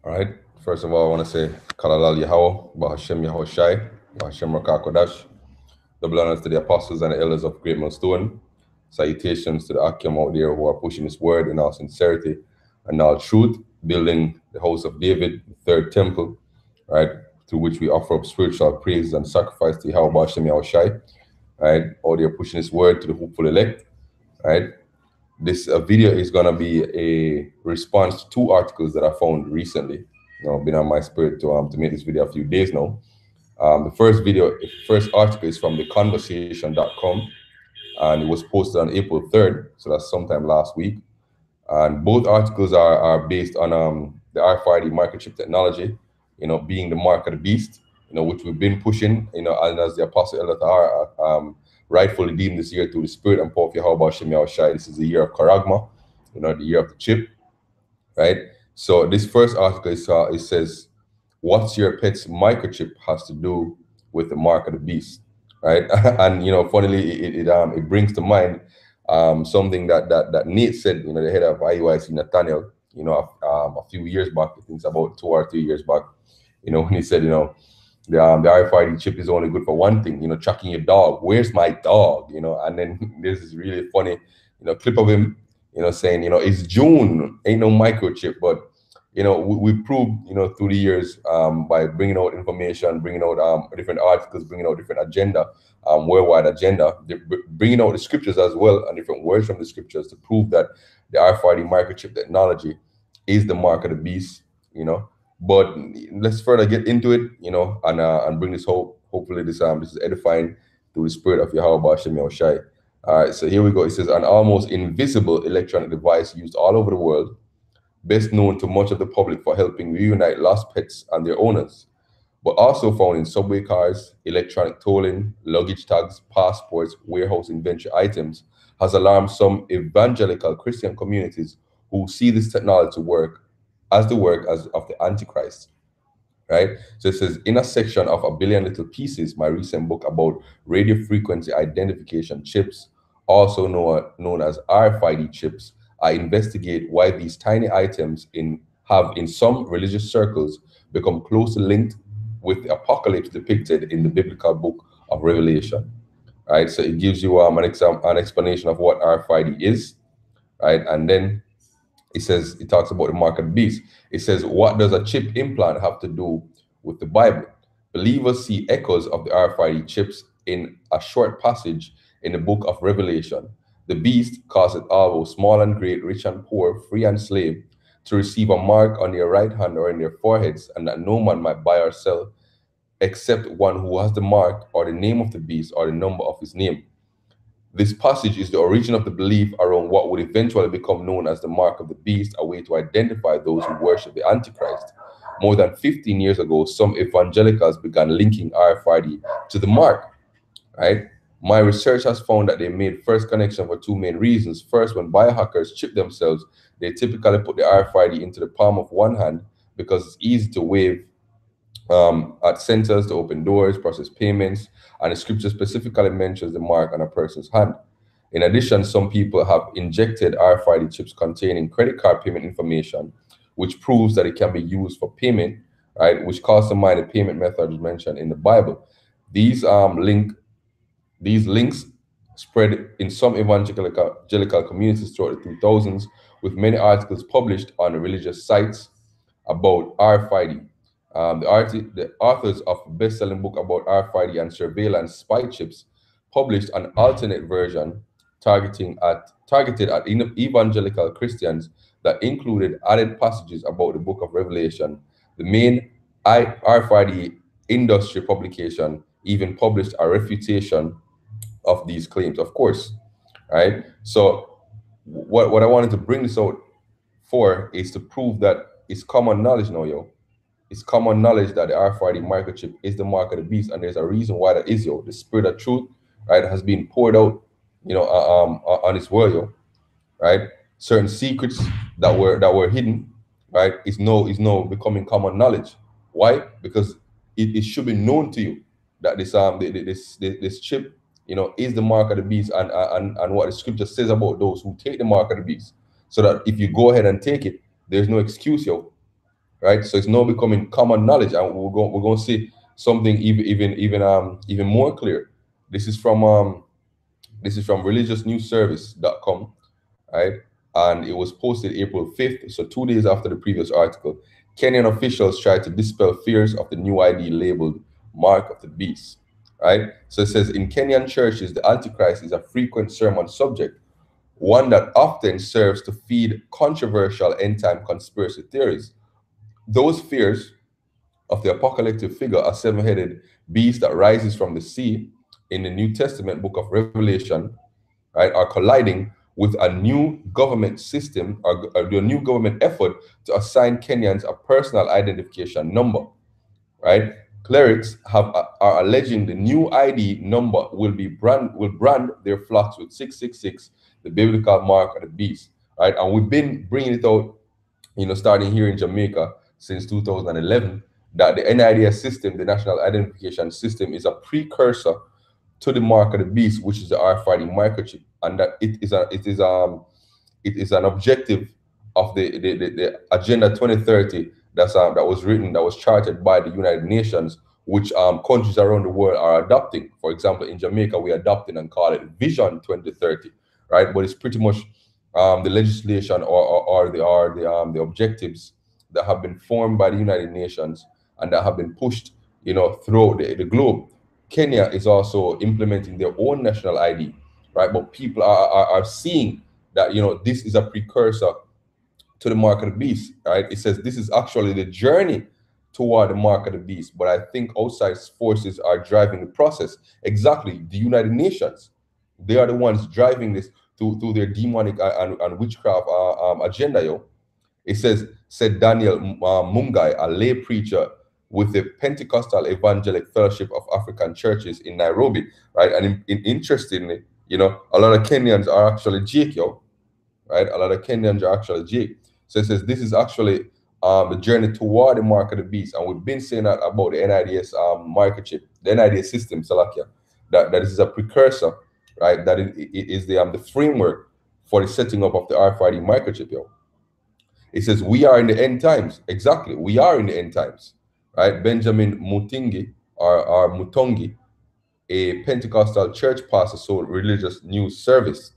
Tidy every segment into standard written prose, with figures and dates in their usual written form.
All right. First of all, I want to say Kalalal Yahweh, Bahashem Yahoshai, Bahashem Rakakodash. Double honors to the apostles and the elders of Great Millstone. Salutations to the Akim out there who are pushing this word in all sincerity and all truth, building the house of David, the third temple, right, through which we offer up spiritual praise and sacrifice to Yahweh Bahashem Yahoshai, right, out there pushing this word to the hopeful elect, right. This video is gonna be a response to two articles that I found recently. Been on my spirit to make this video a few days now. First article is from theconversation.com, and it was posted on April 3rd, so that's sometime last week. And both articles are based on the RFID microchip technology, being the mark of the beast, which we've been pushing, and as the apostle Elder are rightfully deemed this year through the spirit and power of Yahweh Shem Yahushai. This is the year of Karagma, the year of the chip, right? So this first article it says, "What's your pet's microchip has to do with the mark of the beast?" Right? And funnily, it brings to mind something that Nate said, the head of IUIC, Nathaniel, a few years back. I think it's about 2 or 3 years back. When he said, the RFID chip is only good for one thing, tracking your dog. Where's my dog? And then this is really funny, clip of him, saying, it's June, ain't no microchip, but we proved, through the years, by bringing out information, bringing out different articles, bringing out different agenda, worldwide agenda, bringing out the scriptures as well and different words from the scriptures to prove that the RFID microchip technology is the mark of the beast. But let's further get into it, and bring this hope. Hopefully, this is edifying through the spirit of Yahweh Bashem Yahushai. All right, so here we go. It says, an almost invisible electronic device used all over the world, best known to much of the public for helping reunite lost pets and their owners, but also found in subway cars, electronic tolling, luggage tags, passports, warehouse inventory items, has alarmed some evangelical Christian communities who see this technology work as the work of the Antichrist. Right? So it says, in a section of A Billion Little Pieces, my recent book about radio frequency identification chips, also known as RFID chips, I investigate why these tiny items have in some religious circles become closely linked with the apocalypse depicted in the biblical book of Revelation. Right? So it gives you an explanation of what RFID is, right? And then it talks about the mark of the beast. It says, what does a chip implant have to do with the Bible? Believers see echoes of the RFID chips in a short passage in the book of Revelation. The beast causeth all, both small and great, rich and poor, free and slave, to receive a mark on their right hand or in their foreheads, and that no man might buy or sell except one who has the mark or the name of the beast or the number of his name. This passage is the origin of the belief around what would eventually become known as the mark of the beast, a way to identify those who worship the Antichrist. More than 15 years ago, some evangelicals began linking RFID to the mark, right? My research has found that they made first connection for two main reasons. First, when biohackers chip themselves, they typically put the RFID into the palm of one hand because it's easy to wave at sensors to open doors, process payments, and the scripture specifically mentions the mark on a person's hand. In addition, some people have injected RFID chips containing credit card payment information, which proves that it can be used for payment, right? Which calls to mind the payment methods mentioned in the Bible. These these links spread in some evangelical communities throughout the 2000s, with many articles published on religious sites about RFID. The authors of a best-selling book about RFID and surveillance spy chips published an alternate version targeted at evangelical Christians that included added passages about the book of Revelation. The main RFID industry publication even published a refutation of these claims, of course, right? So what I wanted to bring this out for is to prove that it's common knowledge now, yo. It's common knowledge that the RFID microchip is the mark of the beast, and there's a reason why that is, yo. The spirit of truth, right, has been poured out, on this world, yo, right? Certain secrets that were hidden, right, is now becoming common knowledge. Why? Because it should be known to you that this chip, is the mark of the beast, and what the scripture says about those who take the mark of the beast, so that if you go ahead and take it, there's no excuse, yo. right? So it's now becoming common knowledge, and we're going to see something even more clear. This is from religiousnewsservice.com, right? And it was posted April 5th, so 2 days after the previous article. Kenyan officials tried to dispel fears of the new ID labeled Mark of the Beast, right? So it says in Kenyan churches, the Antichrist is a frequent sermon subject, one that often serves to feed controversial end time conspiracy theories. Those fears of the apocalyptic figure, a seven headed beast that rises from the sea in the New Testament book of Revelation, right, are colliding with a new government system or a new government effort to assign Kenyans a personal identification number, right? Clerics are alleging the new ID number will brand their flocks with 666, the biblical mark of the beast, right? And we've been bringing it out, starting here in Jamaica since 2011, that the NIDS system, the National Identification System, is a precursor to the mark of the beast, which is the RFID microchip, and that it is an objective of the Agenda 2030 that was charted by the United Nations, which countries around the world are adopting. For example, in Jamaica, we adopted and call it Vision 2030, right? But it's pretty much the legislation or the objectives that have been formed by the United Nations and that have been pushed, throughout the globe. Kenya is also implementing their own national ID, right? But people are seeing that this is a precursor to the mark of the beast, right? It says this is actually the journey toward the mark of the beast. But I think outside forces are driving the process. Exactly, the United Nations, they are the ones driving this through their demonic and witchcraft agenda, yo. It said Daniel Mungai, a lay preacher with the Pentecostal Evangelic Fellowship of African Churches in Nairobi, right? And interestingly, a lot of Kenyans are actually Jake, yo, right? A lot of Kenyans are actually Jake. So it says this is actually the journey toward the mark of the beast. And we've been saying that about the NIDS microchip, the NIDS system, Salakia, that this is a precursor, right? That it is the framework for the setting up of the RFID microchip, yo. It says we are in the end times. Exactly, we are in the end times, right? Benjamin Mutingi or Mutongi, a Pentecostal church pastor, so religious news service.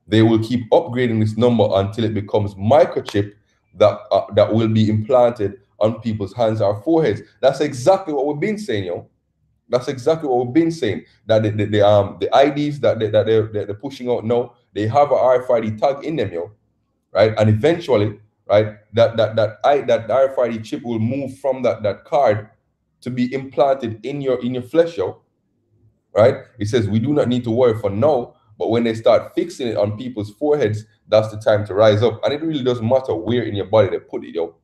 They will keep upgrading this number until it becomes microchip that will be implanted on people's hands or foreheads. That's exactly what we've been saying, yo. That's exactly what we've been saying. That the IDs that they're pushing out now, they have a RFID tag in them, yo, right? And eventually, right, that RFID chip will move from that card to be implanted in your flesh, yo, right? It says we do not need to worry for now, but when they start fixing it on people's foreheads, that's the time to rise up. And it really doesn't matter where in your body they put it, yo,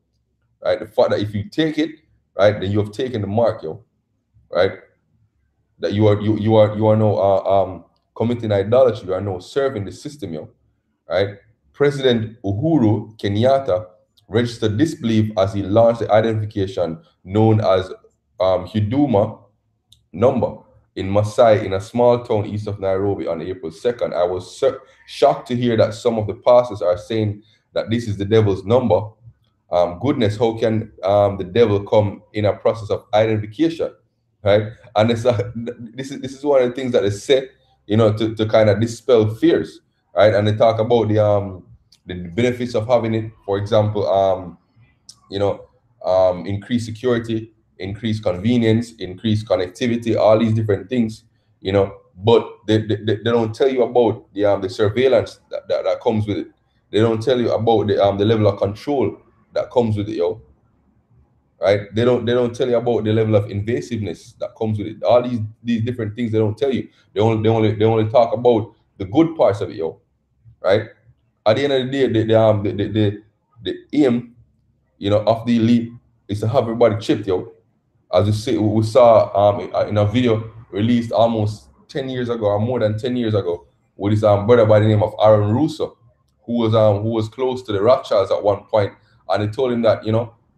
right? The fact that if you take it, right, then you have taken the mark, yo, right? That you are no committing idolatry, you are no serving the system, yo, right? President Uhuru Kenyatta registered disbelief as he launched the identification known as Huduma number in Masai, in a small town east of Nairobi, on April 2nd. I was shocked to hear that some of the pastors are saying that this is the devil's number. Goodness, how can the devil come in a process of identification, right? And this is one of the things that is said, to kind of dispel fears, right? And they talk about the benefits of having it. For example, you know, increased security, increased convenience, increased connectivity, all these different things, But they don't tell you about the surveillance that comes with it. They don't tell you about the level of control that comes with it, yo. Right? They don't tell you about the level of invasiveness that comes with it. All these different things they don't tell you. They only talk about the good parts of it, yo. Right? At the end of the day, the aim, of the elite is to have everybody chipped, yo. As you see, we saw in a video released almost 10 years ago, or more than 10 years ago, with this brother by the name of Aaron Russo, who was close to the Rothschilds at one point, and he told him that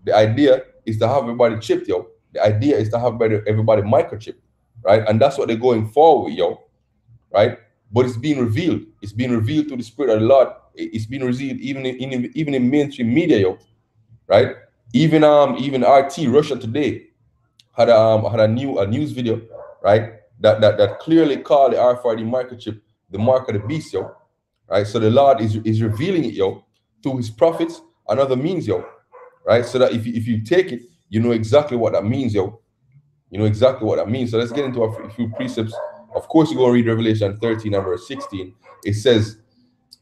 the idea is to have everybody chipped, yo. The idea is to have everybody microchip, right? And that's what they're going forward, yo, right? But it's being revealed. It's being revealed through the Spirit of the Lord. It's being revealed even in mainstream media, yo, right? Even RT Russia Today had a news video, right? That clearly called the R40 microchip the mark of the beast, yo. Right? So the Lord is revealing it, yo, through his prophets and other means, yo. Right? So that if you take it, you know exactly what that means, yo. You know exactly what that means. So let's get into a few precepts. Of course, you go and read Revelation 13 and verse 16. It says,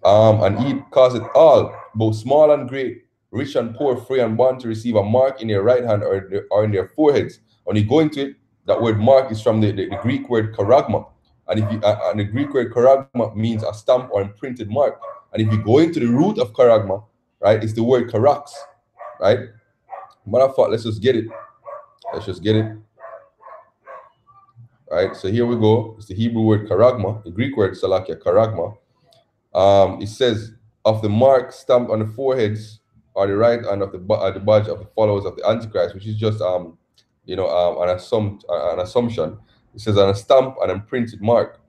and he causeth all, both small and great, rich and poor, free and bond, to receive a mark in their right hand or in their foreheads. When you go into it, that word mark is from the Greek word charagma. And if you and the Greek word charagma means a stamp or imprinted mark. And if you go into the root of charagma, right, it's the word charax, right? Matter of fact, let's just get it. Let's just get it. Right. So here we go. It's the Hebrew word charagma, the Greek word salakia, charagma. It says, of the mark stamped on the foreheads or the right hand of the badge of the followers of the Antichrist, which is just an assumption. It says on a stamp, an imprinted mark,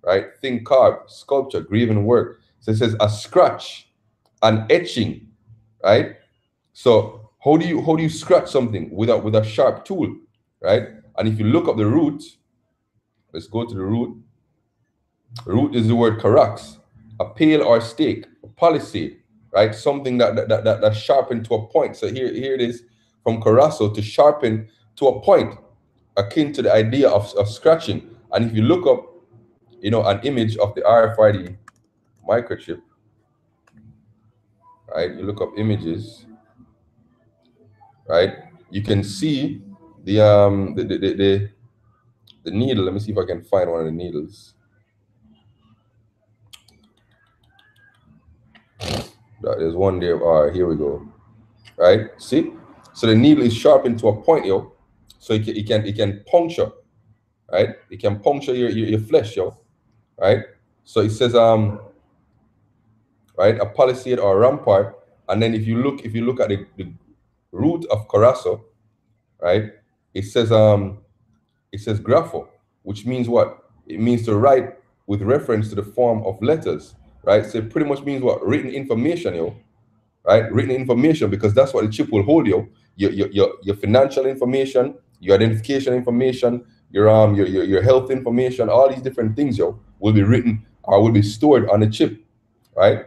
right? Thin carved, sculpture, graven work. So it says a scratch, an etching, right? So how do you scratch something with a sharp tool, right? And if you look up the root, let's go to the root. Root is the word karax, a pale or stake, a palisade, right? Something that's sharpened to a point. So here it is, from karaso, to sharpen to a point, akin to the idea of scratching. And if you look up, an image of the RFID microchip, right? You look up images, right? You can see the needle. Let me see if I can find one of the needles. There's one there. All right, here we go. Right? See? So the needle is sharpened to a point, yo. So it can puncture, right? It can puncture your flesh, yo. Right? So it says right, a palisade or a rampart. And then if you look at the root of Carasso, right, it says grapho, which means what? It means to write with reference to the form of letters, right? So it pretty much means what? Written information, yo. Right? Written information, because that's what the chip will hold you. Your financial information, your identification information, your health information, all these different things, yo, will be written or will be stored on the chip, right?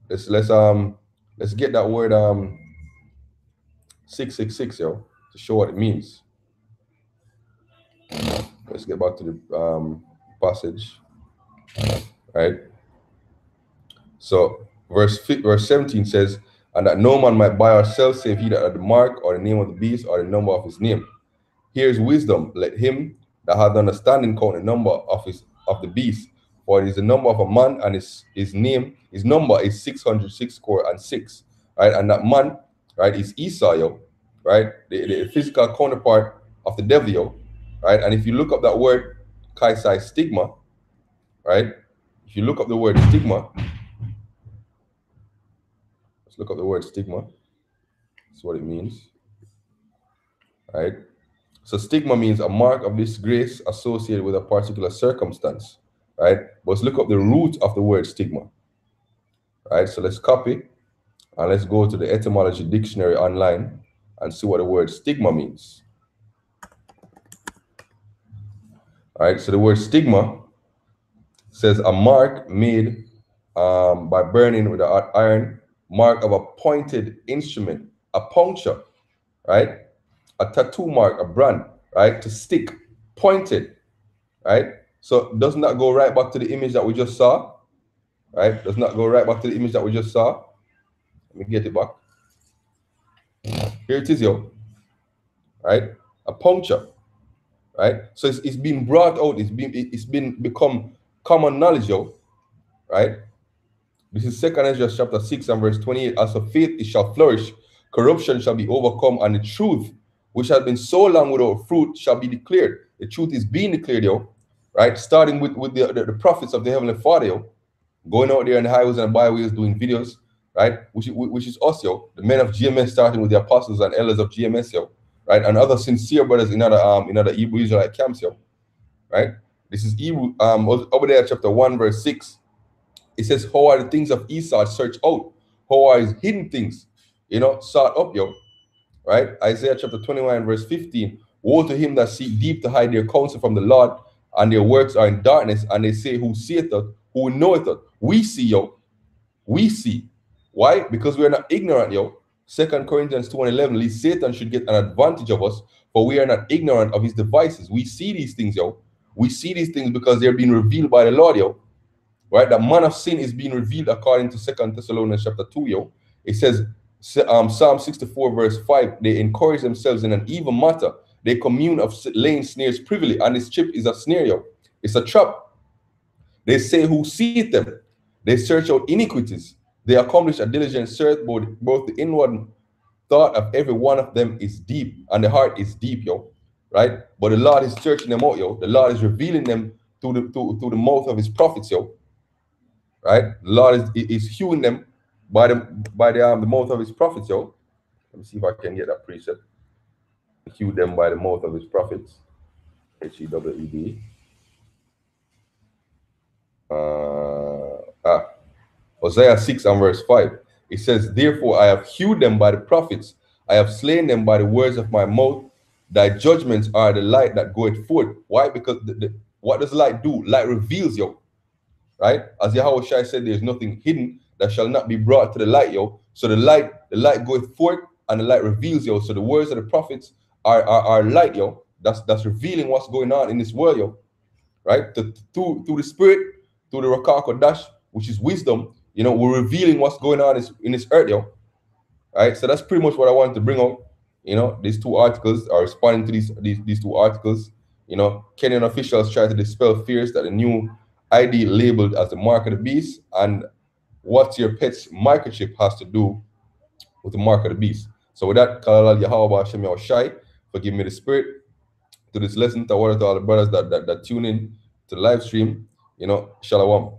Let's get that word 666, yo, to show what it means. Let's get back to the passage, right? So verse 17 says, and that no man might buy or sell save he that had the mark or the name of the beast or the number of his name. Here's wisdom. Let him that hath understanding count the number of the beast, for it is the number of a man, and his number is 606 score and six. Right? And that man, right, is Esau, yo, right? The physical counterpart of the devil, yo, right? And if you look up that word kaisai stigma, right? If you look up the word stigma, let's look up the word stigma. That's what it means. Right? So stigma means a mark of disgrace associated with a particular circumstance, right? But let's look up the root of the word stigma, right? So let's copy and let's go to the etymology dictionary online and see what the word stigma means. All right, so the word stigma says a mark made by burning with a hot iron, mark of a pointed instrument, a puncture, right? A tattoo mark, a brand, right? To stick, pointed, right? So doesn't that go right back to the image that we just saw? Right? Does not go right back to the image that we just saw. Let me get it back. Here it is, yo. Right? A puncture. Right? So it's been brought out. It's become common knowledge, yo. Right? This is 2 Ezra chapter 6 and verse 28. As for faith, it shall flourish. Corruption shall be overcome, and the truth, which has been so long without fruit, shall be declared. The truth is being declared, yo. Right? Starting with the prophets of the Heavenly Father, yo. Going out there in the highways and byways doing videos, right? Which is us, yo. The men of GMS, starting with the apostles and elders of GMS, yo. Right? And other sincere brothers in other Hebrew Israelite camps, yo. Right? This is Hebrew, over there, chapter 1, verse 6. It says, how are the things of Esau searched out? How are his hidden things, sought up, yo? right? Isaiah chapter 21, verse 15. Woe to him that seek deep to hide their counsel from the Lord, and their works are in darkness, and they say, who seeth us, who knoweth us? We see, yo. We see. Why? Because we are not ignorant, yo. 2 Corinthians 2 and 11, least Satan should get an advantage of us, for we are not ignorant of his devices. We see these things, yo. We see these things because they're being revealed by the Lord, yo. Right? The man of sin is being revealed according to 2 Thessalonians chapter 2, yo. It says, Psalm 64, verse 5, they encourage themselves in an evil matter. They commune of laying snares privily, and this chip is a snare, yo. It's a trap. They say, who seeth them? They search out iniquities. They accomplish a diligent search, both the inward thought of every one of them is deep, and the heart is deep, yo. Right? But the Lord is searching them out, yo. The Lord is revealing them through the mouth of his prophets, yo. Right? The Lord is hewing them by the mouth of his prophets, yo. Let me see if I can get that precept. Hew them by the mouth of his prophets. Hewed. Hosea 6 and verse 5. It says, therefore I have hewed them by the prophets, I have slain them by the words of my mouth. Thy judgments are the light that goeth forth. Why? Because what does light do? Light reveals, yo. Right? As Yahweh Shai said, there's nothing hidden that shall not be brought to the light, yo. So the light goeth forth, and the light reveals, yo. So the words of the prophets are light, yo. That's revealing what's going on in this world, yo. Right? Through the spirit, through the Rakak Kodash, which is wisdom, you know, we're revealing what's going on in this earth, yo. Right? So that's pretty much what I wanted to bring out. You know, these two articles are responding to these two articles. You know, Kenyan officials try to dispel fears that the new ID labeled as the mark of the beast, and what your pet's microchip has to do with the mark of the beast. So with that, Kalal Yahweh Hashem Shai for giving me the spirit to this lesson. To all the brothers that tune in to the live stream, you know, Shalom.